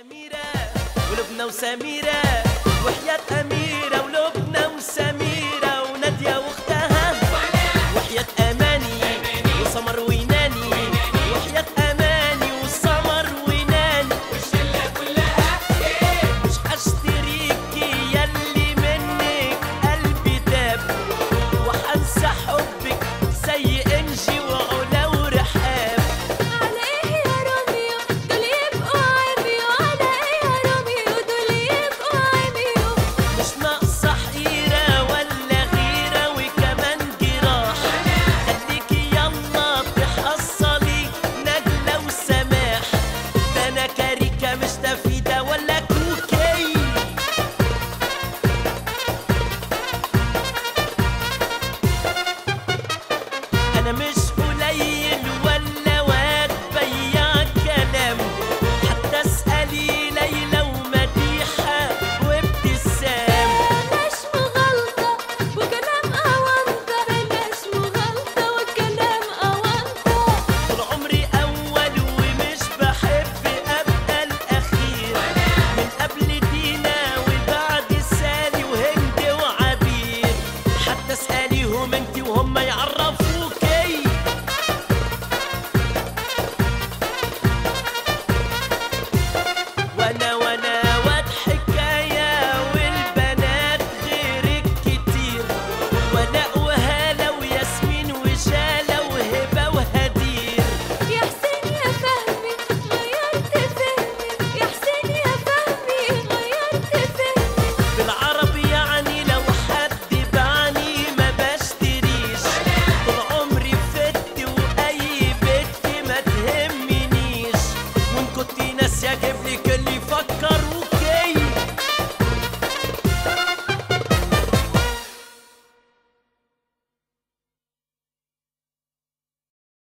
وسميرة ولبنى وسميرة وحياة أميرة ولبنى وسميرة ونادية واختها وحياة أماني وسمر ويناني وحياة أماني وسمر ويناني والشلة كلها مش هشتريكي ياللي منك قلبي داب وحنسى حبك زي إنجي وعلا ورحاب. على ايه يا روميو دول يبقوا عميو، على ايه يا روميو دول يبقوا عميو. مش ناقصة حيرة ولا غيرة وكمان جراح، خليكي يلا تحصلي نجلة وسماح، ده أنا كاريكا مش تفيدة ولا كوكي. أنا مش قليل ولا واد بياع كلام، حتى اسألي ليلى ومديحة وابتسام. بلاش مغالطة وكلام أونطة، بلاش مغالطة وكلام أونطة. طول عمري أول ومش بحب أبقى الأخير، من قبل دينا وبعد سالي وهند وعبير، حتى اسأليهم انتي وهم يعرفوكي. وانا واد حكاية والبنات غيرك كتير، ولاء وهالة وياسمين وشالة وهبة وهدير. يا حسين يا فهمي غيرت فهمي، يا حسين يا فهمي غيرت فهمي. بالعربي يعني لو حد بعني ما بشتريش، طول عمري فت واي بنت ما تهمنيش، وان كنتي ناسية اجيبلك اللي يفكروك.